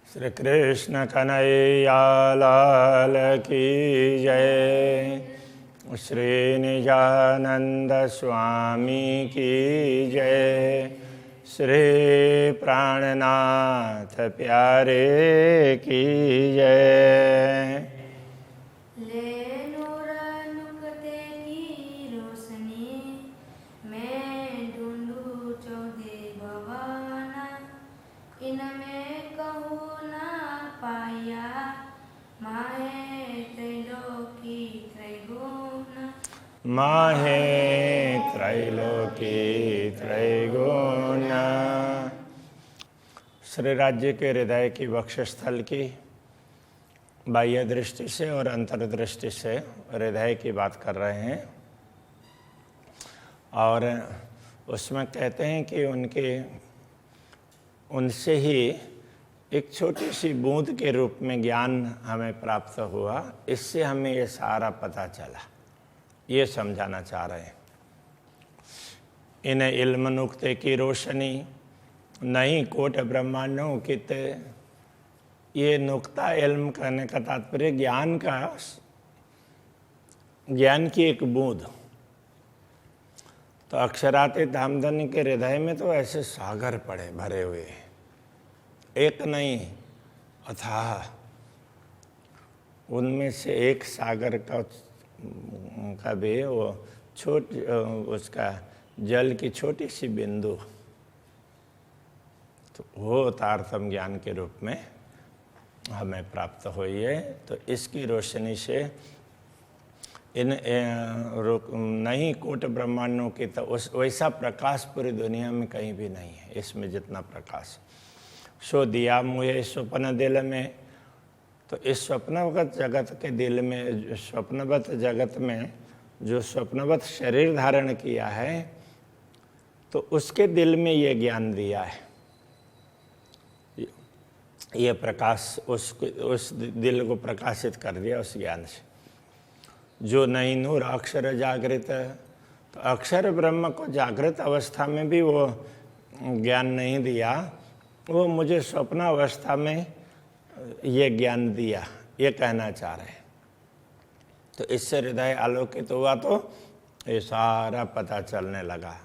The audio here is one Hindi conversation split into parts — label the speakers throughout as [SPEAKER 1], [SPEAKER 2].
[SPEAKER 1] श्री कृष्ण कन्हैया लाल की जय। श्री निजानंद स्वामी की जय। श्री प्राणनाथ प्यारे की जय। माहे त्रैलोकी त्रैगुण। श्री राज्य के हृदय की वक्षस्थल की बाह्य दृष्टि से और अंतर्दृष्टि से हृदय की बात कर रहे हैं। और उसमें कहते हैं कि उनसे ही एक छोटी सी बूंद के रूप में ज्ञान हमें प्राप्त हुआ। इससे हमें ये सारा पता चला, ये समझाना चाह रहे हैं। इन इल्म नुक्ते की रोशनी नहीं कोट ब्रह्मांडों कित। ये नुक्ता इल्म करने का तात्पर्य ज्ञान की एक बूंद। तो अक्षराते धामधनी के हृदय में तो ऐसे सागर पड़े भरे हुए, एक नहीं अथाह। उनमें से एक सागर का भी वो उसका जल की छोटी सी बिंदु, तो वो तारतम ज्ञान के रूप में हमें प्राप्त हुई है। तो इसकी रोशनी से नहीं कोट ब्रह्मांडों की तो वैसा प्रकाश पूरी दुनिया में कहीं भी नहीं है। इसमें जितना प्रकाश सो दिया मुझे स्वप्न दिल में। तो इस स्वप्नवत जगत के दिल में, स्वप्नवत जगत में जो स्वप्नवत शरीर धारण किया है, तो उसके दिल में ये ज्ञान दिया है। ये प्रकाश उस दिल को प्रकाशित कर दिया उस ज्ञान से। जो नहीं नूर अक्षर जागृत, तो अक्षर ब्रह्म को जागृत अवस्था में भी वो ज्ञान नहीं दिया, वो मुझे स्वप्न अवस्था में ये ज्ञान दिया, ये कहना चाह रहे हैं। तो इससे हृदय आलोकित हुआ, तो ये सारा पता चलने लगा।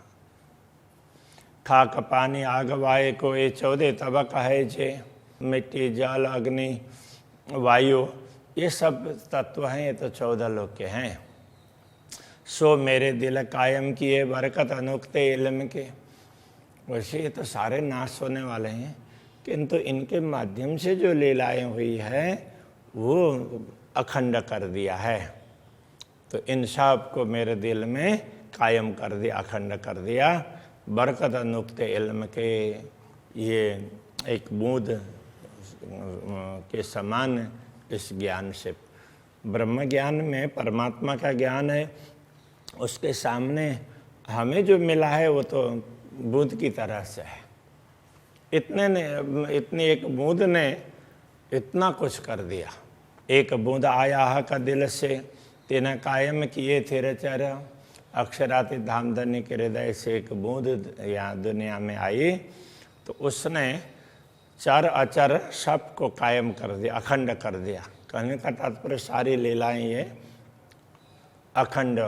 [SPEAKER 1] खाक पानी आग वायु को ये 14 तबक है जे। मिट्टी जल अग्नि वायु ये सब तत्व हैं, ये तो 14 लोक के हैं। सो मेरे दिल कायम किए बरकत अनुक्ते इल्म के। वैसे ये तो सारे नाश होने वाले हैं, किंतु इनके माध्यम से जो लीलाएं हुई है वो अखंड कर दिया है। तो इन सब को मेरे दिल में कायम कर दिया, अखंड कर दिया। बरकत नुक्ते इल्म के, ये एक बूंद के समान इस ज्ञान से, ब्रह्म ज्ञान में परमात्मा का ज्ञान है, उसके सामने हमें जो मिला है वो तो बूंद की तरह से है। इतनी एक बूंद ने इतना कुछ कर दिया। एक बूंद आया का दिल से तेना कायम किए थे रचर। अक्षराति धामधनी के हृदय से एक बूंद यहाँ दुनिया में आई, तो उसने चर अचर सब को कायम कर दिया, अखंड कर दिया। कहने का तात्पर्य सारी लीलाएं ये अखंड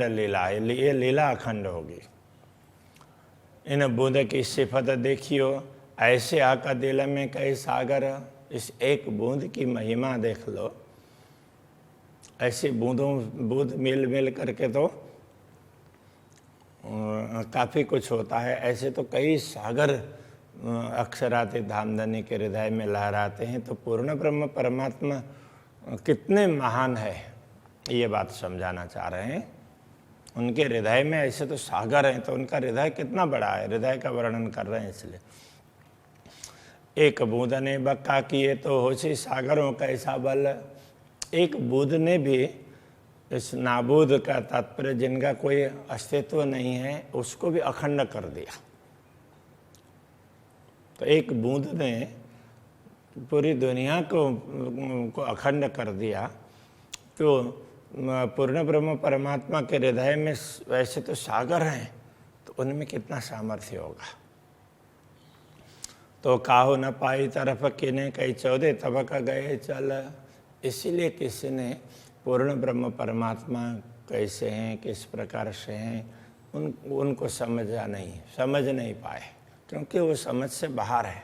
[SPEAKER 1] लीला है, ये लीला अखंड होगी। इन बूंद की सिफत देखियो, ऐसे आका दिल में कई सागर। इस एक बूंद की महिमा देख लो। ऐसे बूंद मिल करके तो काफ़ी कुछ होता है। ऐसे तो कई सागर अक्षराते धामधनी के हृदय में लहराते हैं। तो पूर्ण ब्रह्म परमात्मा कितने महान है, ये बात समझाना चाह रहे हैं। उनके हृदय में ऐसे तो सागर हैं, तो उनका हृदय कितना बड़ा है, हृदय का वर्णन कर रहे हैं। इसलिए एक बूंद ने बक्का किए तो होशी सागरों का ऐसा बल। एक बूंद ने भी, इस नाबूद का तात्पर्य जिनका कोई अस्तित्व नहीं है, उसको भी अखंड कर दिया। तो एक बूंद ने पूरी दुनिया को अखंड कर दिया। तो पूर्ण ब्रह्म परमात्मा के हृदय में वैसे तो सागर हैं, तो उनमें कितना सामर्थ्य होगा। तो काहू न पाई तरफ किने कई 14 तबक गए चल। इसीलिए किसी ने पूर्ण ब्रह्म परमात्मा कैसे हैं, किस प्रकार से हैं, उनको समझ नहीं पाए, क्योंकि वो समझ से बाहर है।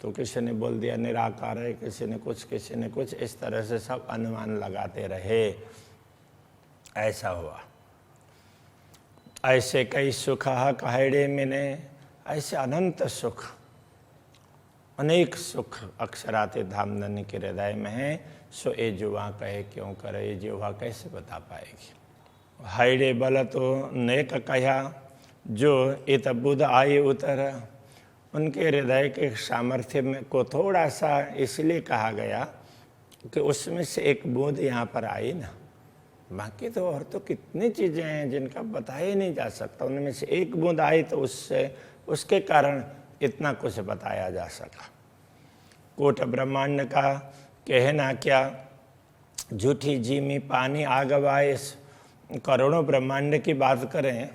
[SPEAKER 1] तो किसी ने बोल दिया निराकार है, किसी ने कुछ, इस तरह से सब अनुमान लगाते रहे। ऐसा हुआ। ऐसे कई सुख कहेड़े मिने, ऐसे अनंत सुख, अनेक सुख अक्षराते धामधनी के हृदय में है। सो ये जुआ कहे क्यों करे, ये जुआ कैसे बता पाएगी। हाइडे बल तो नेक कहा, जो इत बुध आए उतर। उनके हृदय के सामर्थ्य में को थोड़ा सा इसलिए कहा गया कि उसमें से एक बूंद यहाँ पर आई ना, बाकी तो और तो कितनी चीज़ें हैं जिनका बताया ही नहीं जा सकता। उनमें से एक बूंद आई तो उसके कारण इतना कुछ बताया जा सका। कोट ब्रह्मांड का कहना क्या, झूठी जीमी पानी आगवाए। करोड़ों ब्रह्मांड की बात करें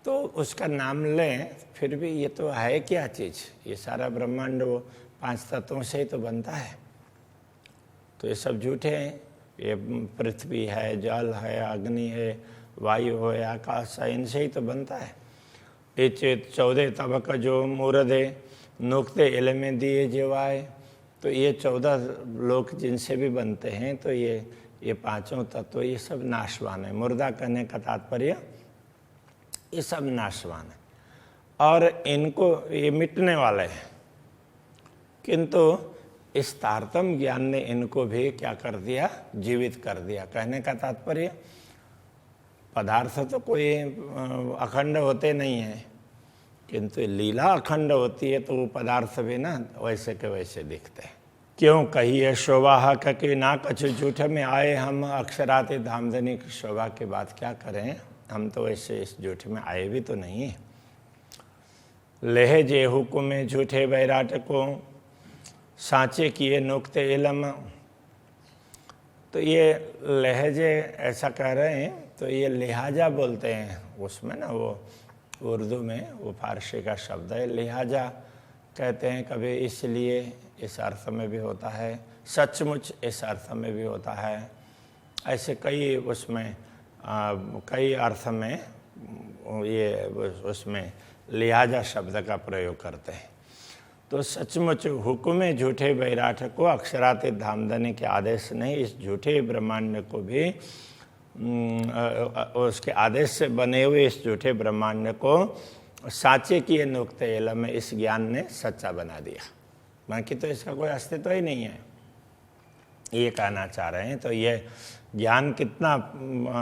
[SPEAKER 1] तो उसका नाम लें, फिर भी ये तो है क्या चीज़। ये सारा ब्रह्मांड वो 5 तत्वों से ही तो बनता है, तो ये सब झूठे हैं। ये पृथ्वी है, जल है, अग्नि है, वायु है, आकाश है, इनसे ही तो बनता है। ये 14 तबक जो मूर्धे नुक्ते इलमें दिए जीवाए। तो ये 14 लोक जिनसे भी बनते हैं, तो ये पांचों तत्व ये सब नाशवान है। मुर्दा कहने का तात्पर्य ये सब नाशवान है और इनको ये मिटने वाले हैं, किंतु इस तारतम्य ज्ञान ने इनको भी क्या कर दिया, जीवित कर दिया। कहने का तात्पर्य पदार्थ तो कोई अखंड होते नहीं हैं, किंतु लीला अखंड होती है, तो वो पदार्थ भी ना वैसे के वैसे दिखते हैं। क्यों कहिए शोभा कि ना कछु झूठ में आए हम। अक्षराते धामधनी की शोभा की बात क्या करें, हम तो वैसे इस झूठ में आए भी तो नहीं है। लेह जे हुक्म झूठे बैराट को सांचे किए नुक्ते इलम। तो ये लहजे ऐसा कह रहे हैं, तो ये लिहाजा बोलते हैं उसमें ना, वो उर्दू में वो फारसी का शब्द है। लिहाजा कहते हैं कभी, इसलिए इस अर्थ में भी होता है, सचमुच इस अर्थ में भी होता है। ऐसे कई उसमें कई अर्थ में ये उसमें लिहाजा शब्द का प्रयोग करते हैं। तो सचमुच हुक्म झूठे बैराठ को अक्षराते धामधनी के आदेश नहीं, इस झूठे ब्रह्मांड को भी उसके आदेश से बने हुए इस झूठे ब्रह्मांड को साचे किए नुक्ते इलम में इस ज्ञान ने सच्चा बना दिया। बाकी तो इसका कोई अस्तित्व ही नहीं है, ये कहना चाह रहे हैं। तो ये ज्ञान कितना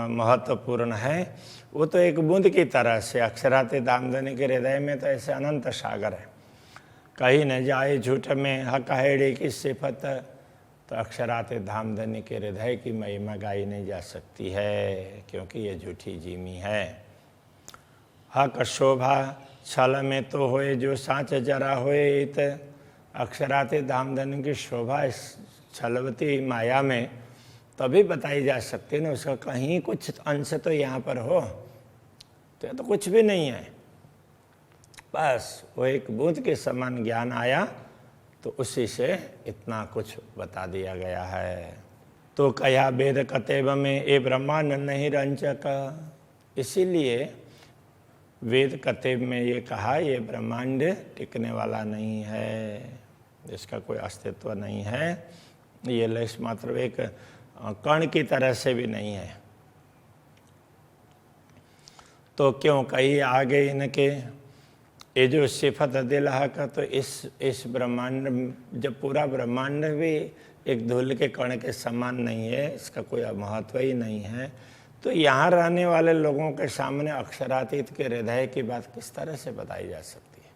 [SPEAKER 1] महत्वपूर्ण है, वो तो एक बूंद की तरह से अक्षराते धामधनी के हृदय में तो ऐसे अनंत सागर है। कहीं न जाए झूठ में हकहेड़े की सिफत। तो अक्षराते धामधनी के हृदय की महिमा गाई नहीं जा सकती है, क्योंकि ये झूठी जीमी है। हक शोभा छल में तो होए, जो सांच जरा होए इत। अक्षराते धामधनी की शोभा इस छलवती माया में तभी बताई जा सकती है ना, उसका कहीं कुछ अंश तो यहाँ पर हो, तो कुछ भी नहीं है। बस वो एक बूंद के समान ज्ञान आया, तो उसी से इतना कुछ बता दिया गया है। तो कया वेद कतेब में ए ब्रह्मांड नहीं रंचक। इसीलिए वेद कतेब में ये कहा, ये ब्रह्मांड टिकने वाला नहीं है, इसका कोई अस्तित्व नहीं है, ये लेश मात्र एक कण की तरह से भी नहीं है। तो क्यों कही आगे इनके ये जो सिफत दिलहा का, तो इस ब्रह्मांड, जब पूरा ब्रह्मांड भी एक धूल के कण के समान नहीं है, इसका कोई महत्व ही नहीं है, तो यहाँ रहने वाले लोगों के सामने अक्षरातीत के हृदय की बात किस तरह से बताई जा सकती है।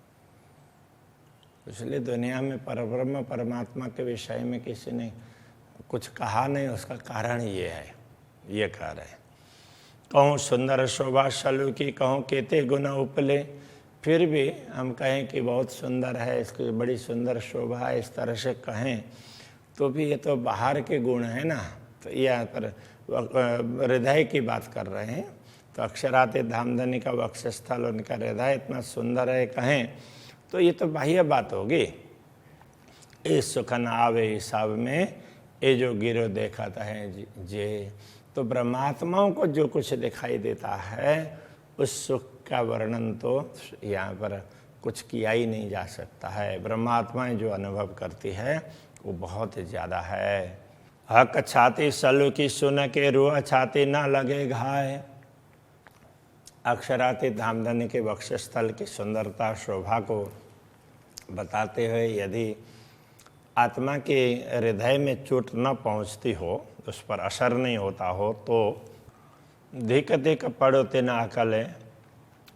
[SPEAKER 1] इसलिए दुनिया में परब्रह्म परमात्मा के विषय में किसी ने कुछ कहा नहीं, उसका कारण ये है, ये कह रहे हैं। कहूँ सुंदर शोभा शलु की, कहूँ केते गुण उपले। फिर भी हम कहें कि बहुत सुंदर है, इसकी बड़ी सुंदर शोभा है, इस तरह से कहें, तो भी ये तो बाहर के गुण है ना। तो यहाँ पर हृदय की बात कर रहे हैं। तो अक्षराते धामधनी का वक्षस्थल, उनका हृदय इतना सुंदर है कहें, तो ये तो बाह्य बात होगी। इस सुख न आवे हिसाब में ये जो गिरो देखता है जे। तो ब्रह्मात्माओं को जो कुछ दिखाई देता है उस सुख का वर्णन तो यहाँ पर कुछ किया ही नहीं जा सकता है। ब्रह्मात्माएं जो अनुभव करती है वो बहुत ज़्यादा है। हक छाती सलु की सुन के रूह छाती न लगे घाय। अक्षरातीत धामधनी के वक्षस्थल की सुंदरता शोभा को बताते हुए यदि आत्मा के हृदय में चोट न पहुंचती हो, उस पर असर नहीं होता हो, तो धिक धिक पड़ो ते न अकले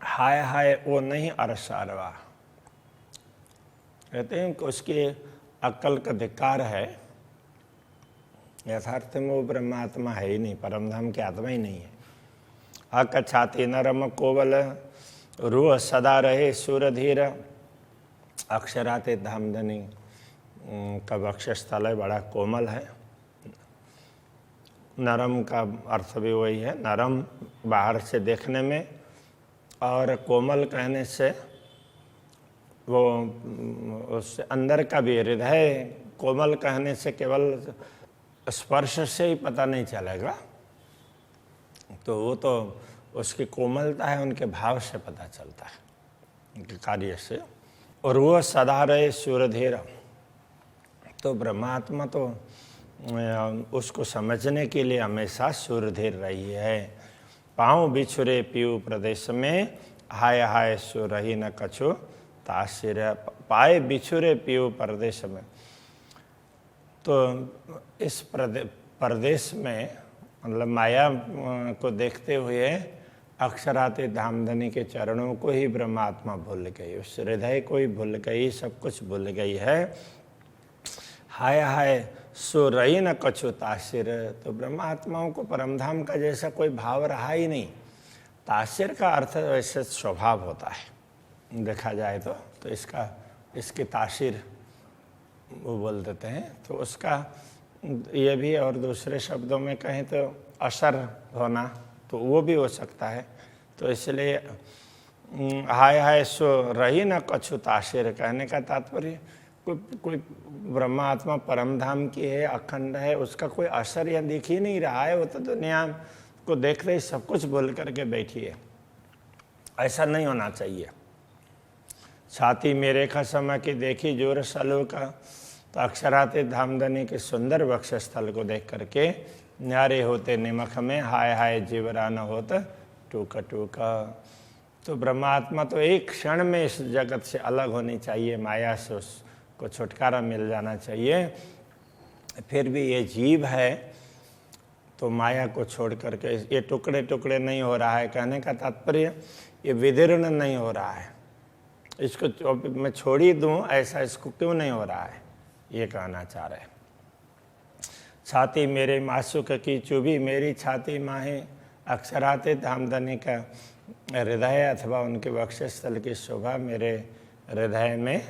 [SPEAKER 1] हाय हाय वो नहीं अरसारवा। कहते हैं कि उसकी अक्ल का धिक्कार है। यथार्थ में वो ब्रह्मात्मा है ही नहीं, परमधाम की आत्मा ही नहीं है। हक छाती नरम कोवल रूह सदा रहे सुरधीर। अक्षरातीत धामधनी का वक्षस्थल है, बड़ा कोमल है। नरम का अर्थ भी वही है, नरम बाहर से देखने में, और कोमल कहने से वो उससे अंदर का भी हृदय। कोमल कहने से केवल स्पर्श से ही पता नहीं चलेगा, तो वो तो उसकी कोमलता है उनके भाव से पता चलता है, उनके कार्य से। और वो सदा रहे सूरधीर। तो ब्रह्मात्मा तो उसको समझने के लिए हमेशा सूरधीर रही है। पाँव बिछुरे पीऊ प्रदेश में हाय हाय सो रही न कछु तासिर। पाए बिछुरे पीऊ प्रदेश में, तो इस प्रदेश में मतलब माया को देखते हुए अक्षरातीत धामधनी के चरणों को ही ब्रह्मात्मा भूल गई, उस हृदय को ही भूल गई, सब कुछ भूल गई है। हाय हाय सो रही न कछु तासिर। तो ब्रह्मात्माओं को परमधाम का जैसा कोई भाव रहा ही नहीं। तासिर का अर्थ वैसे स्वभाव होता है देखा जाए तो इसकी तासिर वो बोल देते हैं। तो उसका ये भी, और दूसरे शब्दों में कहें तो असर होना, तो वो भी हो सकता है। तो इसलिए हाय हाय सो रही न कछु तासिर कहने का तात्पर्य कोई ब्रह्मात्मा परमधाम की है, अखंड है, उसका कोई असर या दिख ही नहीं रहा है। वो तो दुनिया को देखते ही सब कुछ भूल करके बैठी है। ऐसा नहीं होना चाहिए। छाती मेरे खसम की देखी जोर सलो का। तो अक्षरातीत धामधनी के सुंदर वक्षस्थल को देख करके न्यारे होते निमख में हाय हाय जीवरा न होत टूका टूका। तो ब्रह्मात्मा तो एक क्षण में इस जगत से अलग होनी चाहिए, माया से उसको छुटकारा मिल जाना चाहिए। फिर भी ये जीव है तो माया को छोड़ करके ये टुकड़े टुकड़े नहीं हो रहा है। कहने का तात्पर्य ये विदीर्ण नहीं हो रहा है, इसको मैं छोड़ ही दूँ ऐसा इसको क्यों नहीं हो रहा है, ये कहना चाह रहे हैं। छाती मेरे मासूक की चुभी मेरी छाती माहे। अक्षरातीत धामधनी का हृदय अथवा उनके वक्षस्थल की शोभा मेरे हृदय में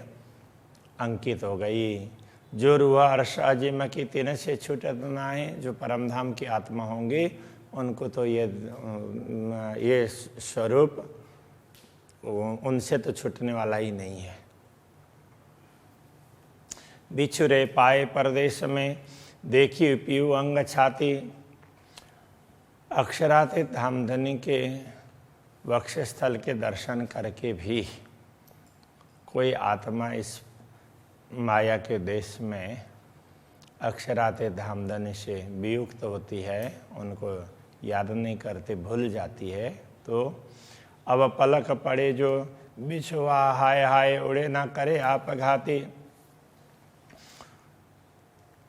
[SPEAKER 1] अंकित हो गई। जो रूह अर्श अजिम की तीन से छूटत नाहे। जो परमधाम की आत्मा होंगी उनको तो ये स्वरूप उनसे तो छूटने वाला ही नहीं है। बिछुरे पाए परदेश में देखी पीऊ अंग छाती। अक्षरातीत धामधनी के वक्षस्थल के दर्शन करके भी कोई आत्मा इस माया के देश में अक्षरातीत धामधनी से वियुक्त होती है, उनको याद नहीं करते, भूल जाती है। तो अब पलक पड़े जो बिछुआ हाय हाय उड़े ना करे आप घाती।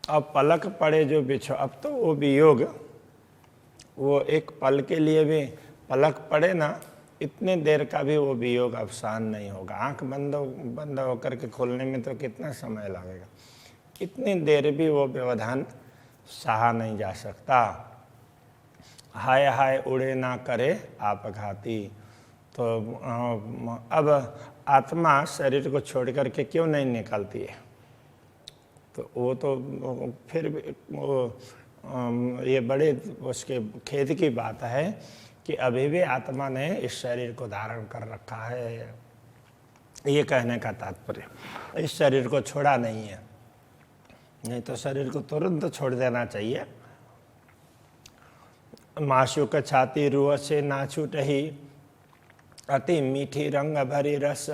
[SPEAKER 1] अब पलक पड़े जो बिछो, अब तो वो वियोग, वो एक पल के लिए भी पलक पड़े ना, इतने देर का भी वो वियोग अवसान नहीं होगा। आंख बंद होकर के खोलने में तो कितना समय लगेगा, इतनी देर भी वो व्यवधान सहा नहीं जा सकता। हाय हाय उड़े ना करे आप घाती। तो अब आत्मा शरीर को छोड़ करके क्यों नहीं निकलती है, तो वो तो फिर भी ये बड़े उसके खेद की बात है कि अभी भी आत्मा ने इस शरीर को धारण कर रखा है। ये कहने का तात्पर्य। इस शरीर को छोड़ा नहीं है, नहीं तो शरीर को तुरंत छोड़ देना चाहिए। माशुक छाती रुआ से ना छूटही, अति मीठी रंग भरी रस।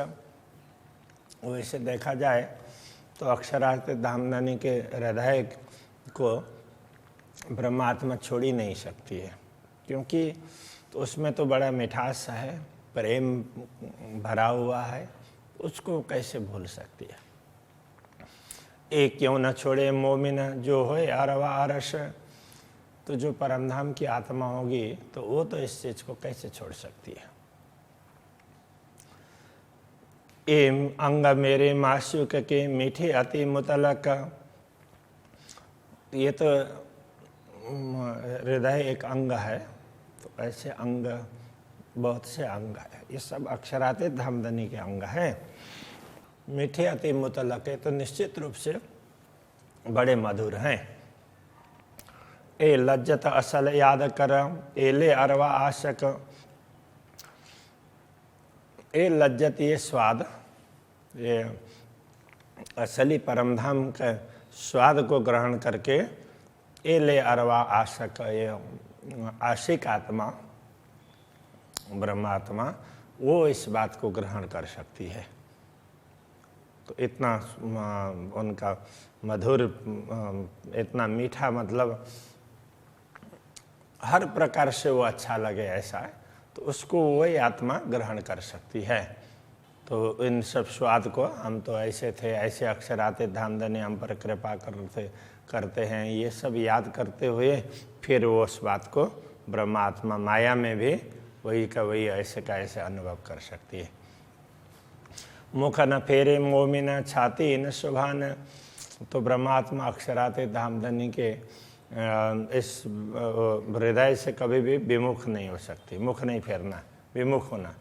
[SPEAKER 1] वैसे देखा जाए तो अक्षरार्थ धामधनी के हृदय को ब्रह्मात्मा छोड़ ही नहीं सकती है, क्योंकि तो उसमें तो बड़ा मिठास है, प्रेम भरा हुआ है, उसको कैसे भूल सकती है। एक क्यों न छोड़े मोमिन जो होए अरवा अरस। तो जो परमधाम की आत्मा होगी तो वो तो इस चीज को कैसे छोड़ सकती है। एम अंग मेरे मासूक के मीठे अति मुतलक। ये तो हृदय एक अंग है, तो ऐसे अंग बहुत से अंग है, ये सब अक्षरातीत धामधनी के अंग हैं। मीठे अति मुतलक है तो निश्चित रूप से बड़े मधुर हैं। ए लज्जत असल याद कर, एले अरवा आशक। ए लज्जत ये स्वाद, ये असली परमधाम के स्वाद को ग्रहण करके एले अरवा आशक, ये आशिक आत्मा ब्रह्मात्मा वो इस बात को ग्रहण कर सकती है। तो इतना उनका मधुर, इतना मीठा, मतलब हर प्रकार से वो अच्छा लगे ऐसा है, तो उसको वही आत्मा ग्रहण कर सकती है। तो इन सब स्वाद को हम तो ऐसे थे, ऐसे अक्षरातीत धामधनी हम पर कृपा करते हैं, ये सब याद करते हुए फिर वो उस बात को ब्रह्मात्मा माया में भी वही का वही ऐसे का ऐसे अनुभव कर सकती है। मुख न फेरे मोमिन छाती न शुभान। तो ब्रह्मात्मा अक्षरातीत धामधनी के इस हृदय से कभी भी विमुख नहीं हो सकती। मुख नहीं फेरना, विमुख होना।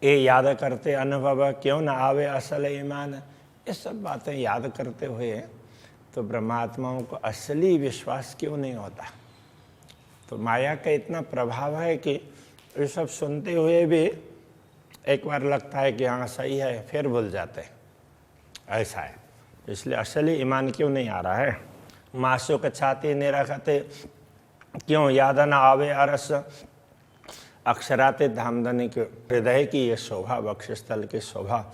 [SPEAKER 1] ये याद करते अनुभव क्यों न आवे असल ईमान। ये सब बातें याद करते हुए तो ब्रह्मात्माओं को असली विश्वास क्यों नहीं होता। तो माया का इतना प्रभाव है कि ये सब सुनते हुए भी एक बार लगता है कि हाँ सही है, फिर भूल जाते हैं, ऐसा है। इसलिए असली ईमान क्यों नहीं आ रहा है। मासूक छाती निरखते क्यों याद न आवे अरस। अक्षरातीत धामधनी के हृदय की ये शोभा, वक्षस्थल की शोभा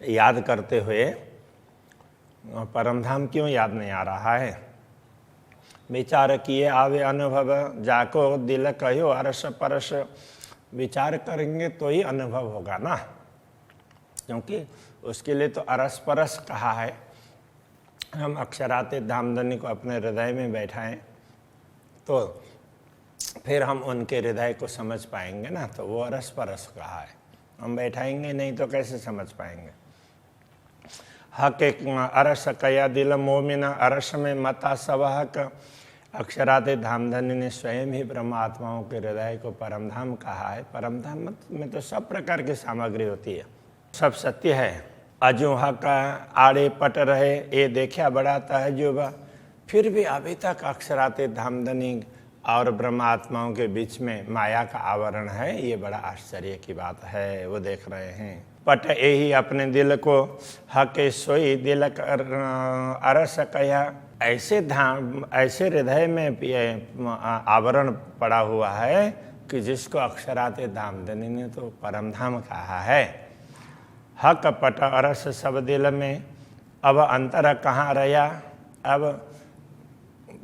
[SPEAKER 1] याद करते हुए परमधाम क्यों याद नहीं आ रहा है। विचार किए आवे अनुभव, जाको दिल कहो अरस परस। विचार करेंगे तो ही अनुभव होगा ना, क्योंकि उसके लिए तो अरस परस कहा है। हम अक्षरातीत धामधनी को अपने हृदय में बैठाएं तो फिर हम उनके हृदय को समझ पाएंगे ना, तो वो अरस परस कहा है। हम बैठाएंगे नहीं तो कैसे समझ पाएंगे। हक एक अरस कया दिल मोमिन, अरस में मता सवहक। अक्षरातीत धामधनी ने स्वयं ही ब्रह्मात्माओं के हृदय को परमधाम कहा है। परमधाम में तो सब प्रकार की सामग्री होती है, सब सत्य है। अजूहा का आड़े पट रहे ये देखा बड़ा तहजुबा। फिर भी अभी तक अक्षरातीत धामधनी और ब्रह्मात्माओं के बीच में माया का आवरण है, ये बड़ा आश्चर्य की बात है। वो देख रहे हैं। पट यही अपने दिल को हक सोई दिल कर अरस कया। ऐसे हृदय में आवरण पड़ा हुआ है कि जिसको अक्षरातीत धामधनी ने तो परमधाम कहा है। हक पट अरस सब दिल में, अब अंतर कहाँ रहा। अब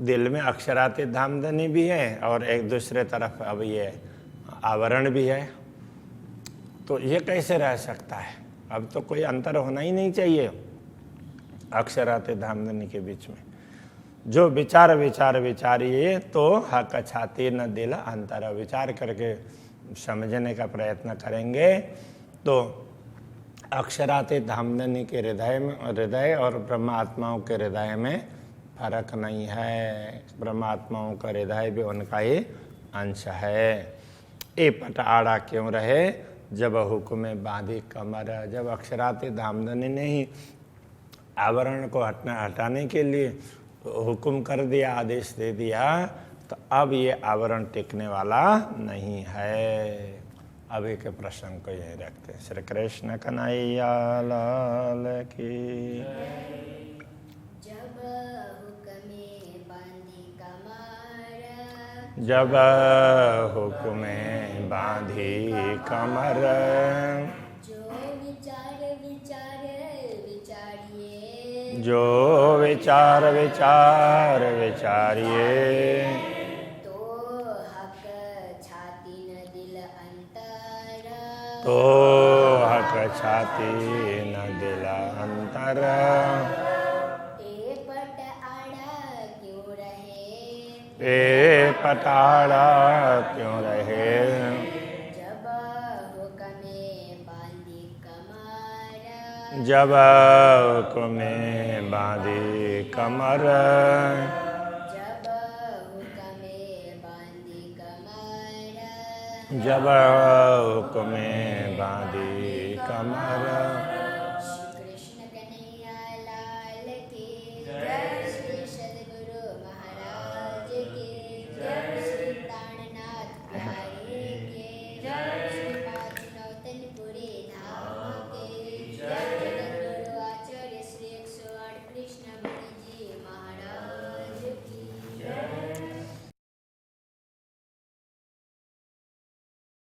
[SPEAKER 1] दिल में अक्षरातीत धामधनी भी है और एक दूसरे तरफ अब ये आवरण भी है, तो ये कैसे रह सकता है। अब तो कोई अंतर होना ही नहीं चाहिए अक्षरातीत धामधनी के बीच में। जो विचार विचारिए तो हक छाती न दिल अंतर। विचार करके समझने का प्रयत्न करेंगे तो अक्षरातीत धामधनी के हृदय और ब्रह्मात्माओं के हृदय में फर्क नहीं है। ब्रह्मात्माओं का हृदय भी उनका ही अंश है। ए पट आड़ा क्यों रहे जब हुक्म बांधी कमर। जब अक्षरातीत धामधनी ने ही आवरण को हटाने के लिए हुक्म कर दिया, आदेश दे दिया, तो अब ये आवरण टिकने वाला नहीं है। अभी के प्रसंग को यहीं रखते हैं। श्री कृष्ण कन्हैया लाल की।
[SPEAKER 2] जब हुक्मे बांधी कमर,
[SPEAKER 1] जब हुक्मे बांधी कमर,
[SPEAKER 2] जो विचार विचारिए,
[SPEAKER 1] जो विचार विचार विचारिए,
[SPEAKER 2] तो हक छाती न दिल अंतर,
[SPEAKER 1] तो हक छाती न दिल अंतर।
[SPEAKER 2] ए पट आड़ा क्यों रहे,
[SPEAKER 1] ए पटाड़ा क्यों रहे,
[SPEAKER 2] जब हुक्मे बांधी कमर,
[SPEAKER 1] जब हुक्मे बांधी कमर,
[SPEAKER 2] जब हुक्मे बांधी कमर,
[SPEAKER 1] जब हुक्मे बांधी कमर।